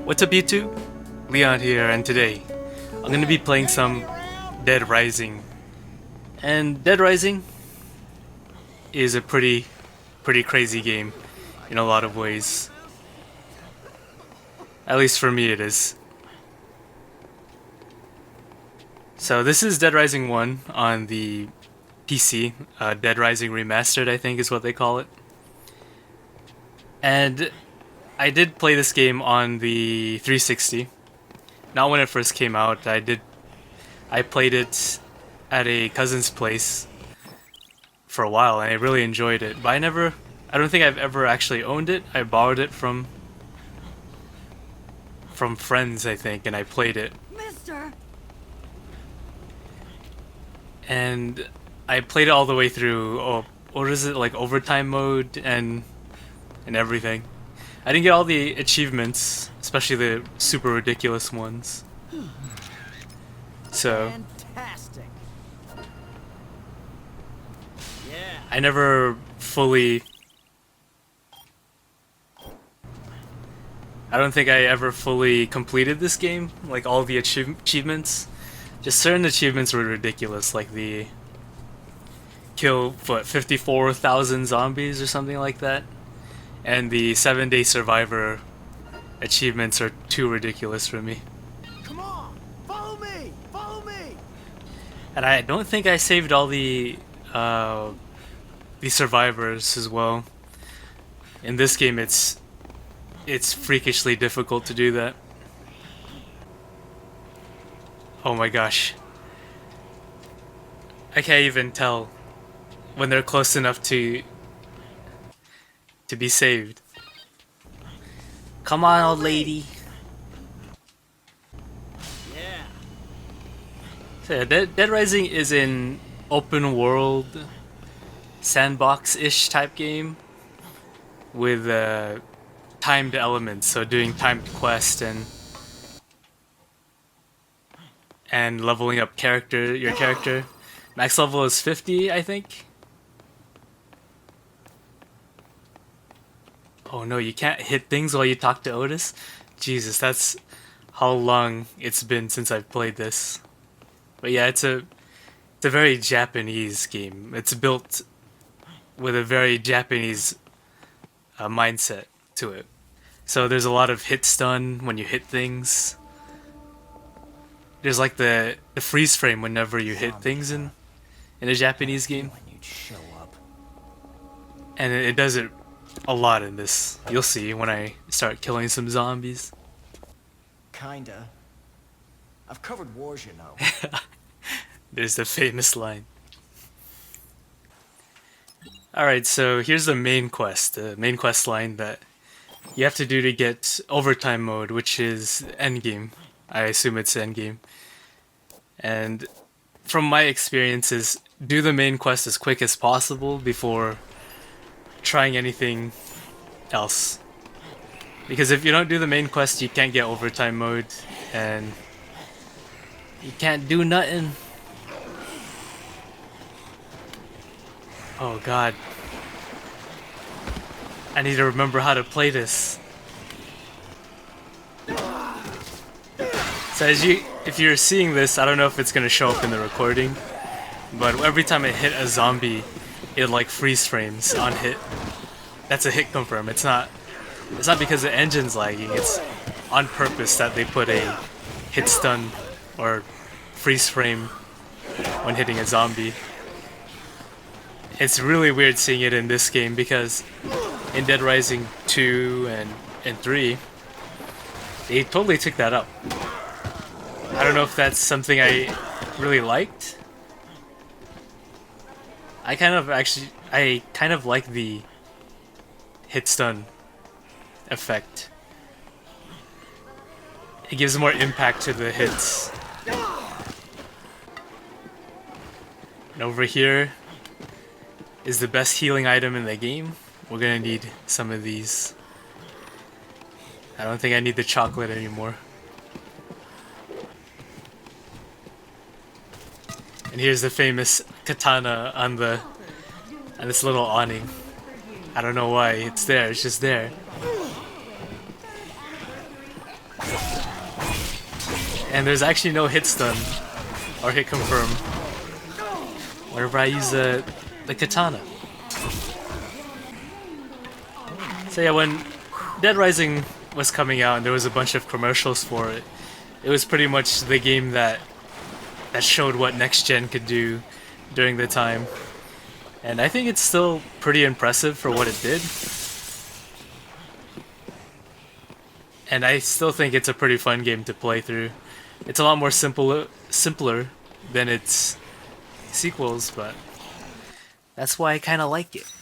What's up YouTube? Leon here, and today I'm gonna be playing some Dead Rising. And Dead Rising is a pretty crazy game in a lot of ways. At least for me it is. So this is Dead Rising 1 on the PC, Dead Rising Remastered I think is what they call it. And I did play this game on the 360. Not when it first came out. I played it at a cousin's place for a while and I really enjoyed it. But I don't think I've ever actually owned it. I borrowed it from friends, I think, and I played it. Mister. And I played it all the way through, what is it, like overtime mode and everything. I didn't get all the achievements, especially the super ridiculous ones. So Fantastic. Yeah. I never fully... I don't think I ever fully completed this game, like all the achievements. Just certain achievements were ridiculous, like the kill, 54,000 zombies or something like that. And the 7-day survivor achievements are too ridiculous for me. Come on, follow me, follow me. And I don't think I saved all the survivors as well. In this game, it's freakishly difficult to do that. Oh my gosh. I can't even tell when they're close enough to be saved. Come on, old lady. Yeah. So yeah, Dead Rising is an open world sandbox-ish type game with timed elements, so doing timed quests and leveling up your character. Max level is 50, I think. Oh no, you can't hit things while you talk to Otis? Jesus, that's how long it's been since I've played this. But yeah, it's a very Japanese game. It's built with a very Japanese mindset to it. So there's a lot of hit stun when you hit things. There's like the freeze frame whenever you hit things in a Japanese game. And it does it a lot in this. You'll see when I start killing some zombies. Kinda. I've covered wars, you know. There's the famous line. Alright, so here's the main quest line that you have to do to get overtime mode, which is endgame. I assume it's endgame. And from my experiences, do the main quest as quick as possible before trying anything else. Because if you don't do the main quest, you can't get overtime mode, and you can't do nothing. Oh god. I need to remember how to play this. So if you're seeing this, I don't know if it's gonna show up in the recording, but every time I hit a zombie, it like freeze frames on hit. That's a hit confirm. It's not because the engine's lagging. It's on purpose that they put a hit stun or freeze frame when hitting a zombie. It's really weird seeing it in this game because in Dead Rising 2 and 3, they totally took that up. I don't know if that's something I really liked. I kind of like the hit stun effect. It gives more impact to the hits. And over here is the best healing item in the game. We're gonna need some of these. I don't think I need the chocolate anymore. And here's the famous katana on this little awning. I don't know why it's there, it's just there. And there's actually no hit stun or hit confirm whenever I use the katana. So yeah, when Dead Rising was coming out and there was a bunch of commercials for it, it was pretty much the game that showed what next gen could do during the time. And I think it's still pretty impressive for what it did. And I still think it's a pretty fun game to play through. It's a lot more simpler than its sequels, but that's why I kind of like it.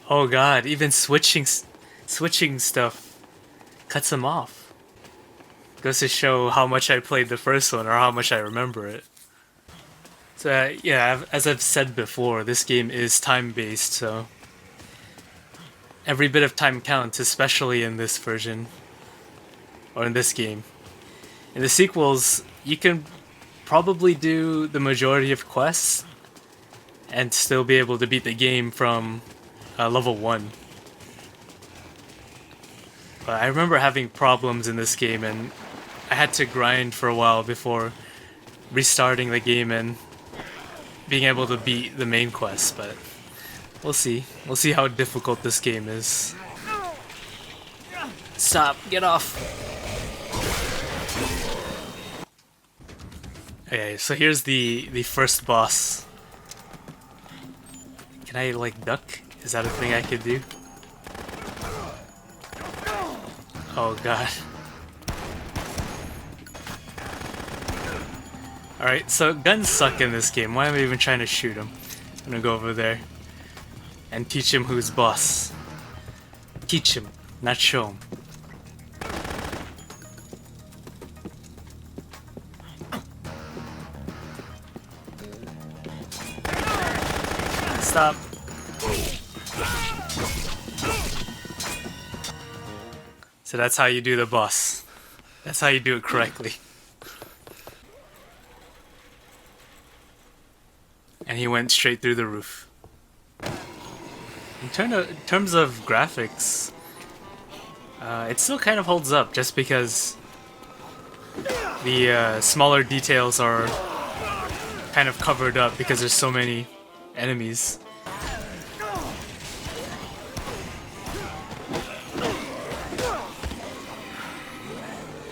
Oh god, even switching stuff cuts him off. Goes to show how much I played the first one or how much I remember it. So yeah, as I've said before, this game is time-based, so every bit of time counts, especially in this version, or in this game. In the sequels, you can probably do the majority of quests and still be able to beat the game from level 1. But I remember having problems in this game, and I had to grind for a while before restarting the game and being able to beat the main quest, but we'll see. We'll see how difficult this game is. Stop! Get off! Okay, so here's the first boss. Can I, like, duck? Is that a thing I could do? Oh god. Alright, so guns suck in this game. Why am I even trying to shoot him? I'm gonna go over there and teach him who's boss. Teach him, not show him. Stop. So that's how you do the boss. That's how you do it correctly. And he went straight through the roof. In terms of graphics, it still kind of holds up just because the smaller details are kind of covered up because there's so many enemies.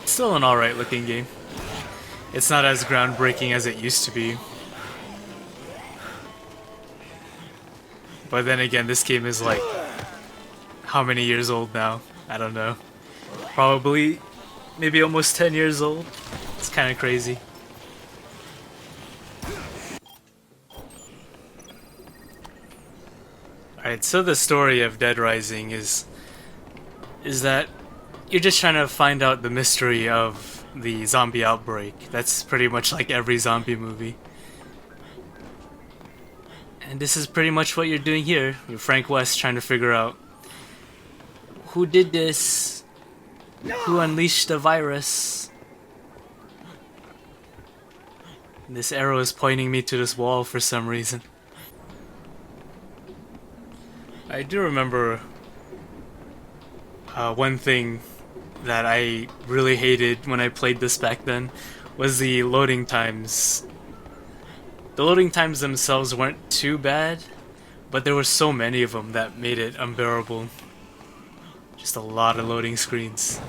It's still an alright looking game. It's not as groundbreaking as it used to be. But then again, this game is like, how many years old now? I don't know. Probably, maybe almost 10 years old. It's kind of crazy. Alright, so the story of Dead Rising is that you're just trying to find out the mystery of the zombie outbreak. That's pretty much like every zombie movie. And this is pretty much what you're doing here. You're Frank West trying to figure out who did this, who unleashed the virus. And this arrow is pointing me to this wall for some reason. I do remember one thing that I really hated when I played this back then was the loading times. The loading times themselves weren't too bad, but there were so many of them that made it unbearable. Just a lot of loading screens.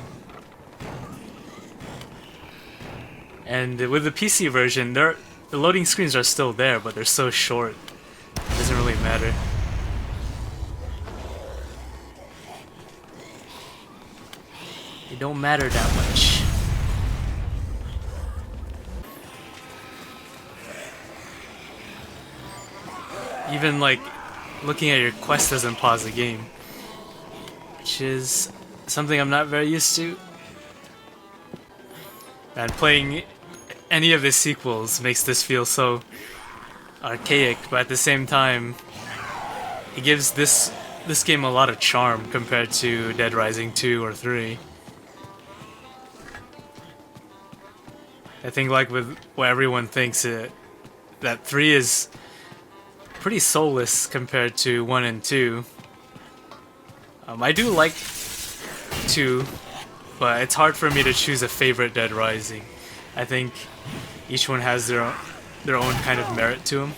And with the PC version, the loading screens are still there, but they're so short. It doesn't really matter. They don't matter that much. Even like looking at your quest doesn't pause the game, which is something I'm not very used to. And playing any of the sequels makes this feel so archaic, but at the same time, it gives this game a lot of charm compared to Dead Rising 2 or 3. I think like with what everyone thinks, that 3 is pretty soulless compared to 1 and 2. I do like two, but it's hard for me to choose a favorite Dead Rising. I think each one has their own kind of merit to them.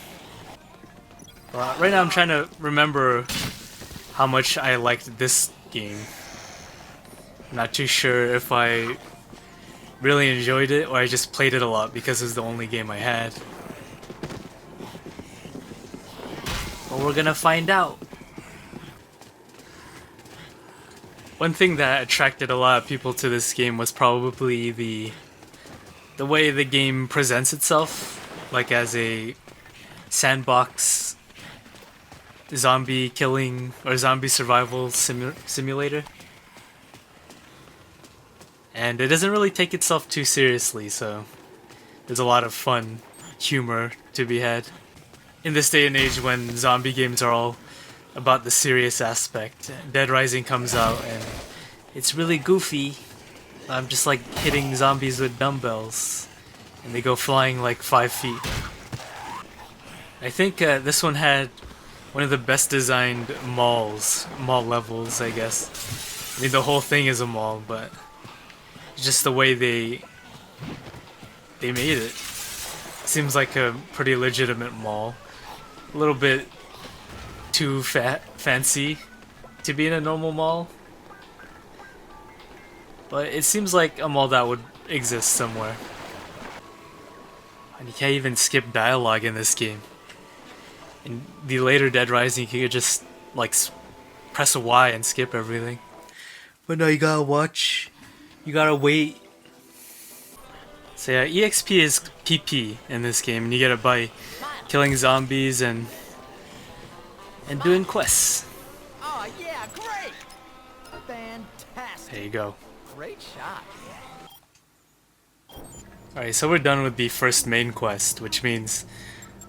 Right now I'm trying to remember how much I liked this game. I'm not too sure if I really enjoyed it or I just played it a lot because it was the only game I had. But we're gonna find out. One thing that attracted a lot of people to this game was probably the way the game presents itself, like as a sandbox zombie killing or zombie survival simulator. And it doesn't really take itself too seriously, so there's a lot of fun humor to be had. In this day and age when zombie games are all about the serious aspect, Dead Rising comes out and it's really goofy. I'm just like hitting zombies with dumbbells and they go flying like 5 feet. I think this one had one of the best designed mall levels, I guess. I mean, the whole thing is a mall, but just the way they made it seems like a pretty legitimate mall. A little bit too fancy to be in a normal mall, but it seems like a mall that would exist somewhere. And you can't even skip dialogue in this game. In the later Dead Rising, you could just like press a Y and skip everything. But now you gotta watch. You gotta wait. So yeah, EXP is PP in this game, and you get it by killing zombies and doing quests. Oh yeah, great! Fantastic. There you go. Great shot. Alright, so we're done with the first main quest, which means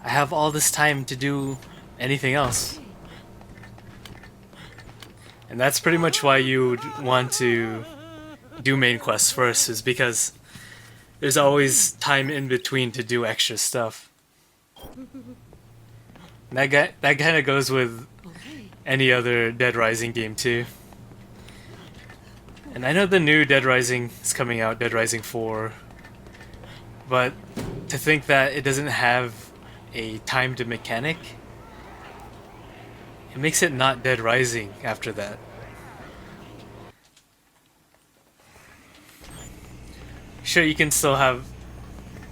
I have all this time to do anything else. And that's pretty much why you would want to do main quests first, is because there's always time in between to do extra stuff. And that kind of goes with any other Dead Rising game too. And I know the new Dead Rising is coming out, Dead Rising 4, but to think that it doesn't have a timed mechanic, it makes it not Dead Rising after that. Sure, you can still have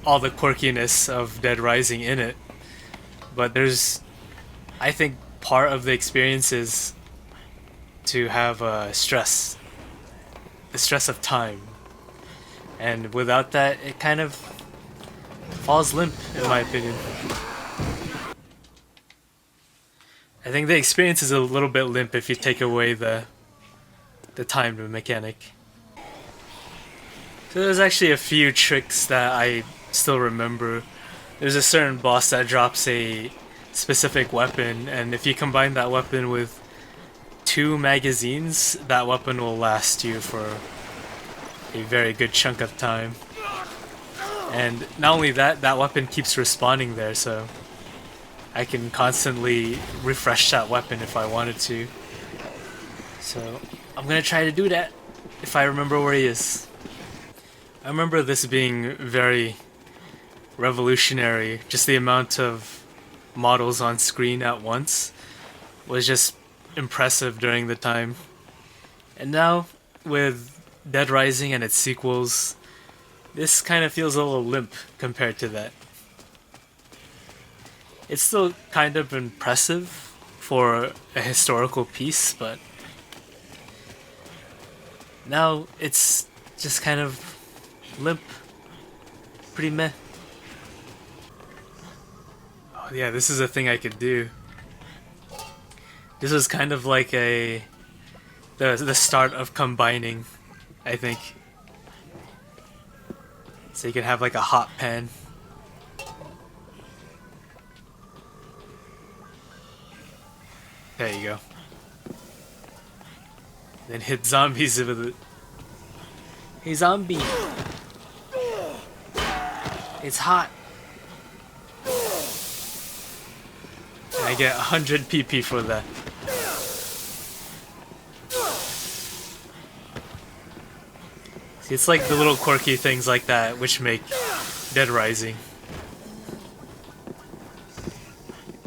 all the quirkiness of Dead Rising in it, but there's, I think, part of the experience is to have the stress of time, and without that, it kind of falls limp, in my opinion. I think the experience is a little bit limp if you take away the timed mechanic. So there's actually a few tricks that I still remember. There's a certain boss that drops a specific weapon, and if you combine that weapon with 2 magazines, that weapon will last you for a very good chunk of time. And not only that, that weapon keeps respawning there, so I can constantly refresh that weapon if I wanted to. So I'm gonna try to do that if I remember where he is. I remember this being very revolutionary. Just the amount of models on screen at once was just impressive during the time. And now, with Dead Rising and its sequels, this kind of feels a little limp compared to that. It's still kind of impressive for a historical piece, but now it's just kind of limp. Pretty meh. Oh yeah, this is a thing I could do. This was kind of like the start of combining, I think. So you can have like a hot pan. There you go. Then hit zombies with it. Hey zombie! It's hot! And I get 100 PP for that. See, it's like the little quirky things like that which make Dead Rising.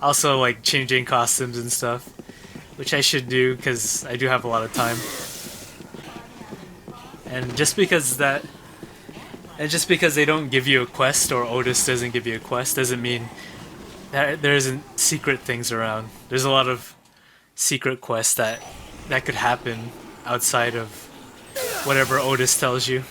Also, like changing costumes and stuff, which I should do because I do have a lot of time. And just because they don't give you a quest, or Otis doesn't give you a quest, doesn't mean that there isn't secret things around. There's a lot of secret quests that could happen outside of whatever Otis tells you.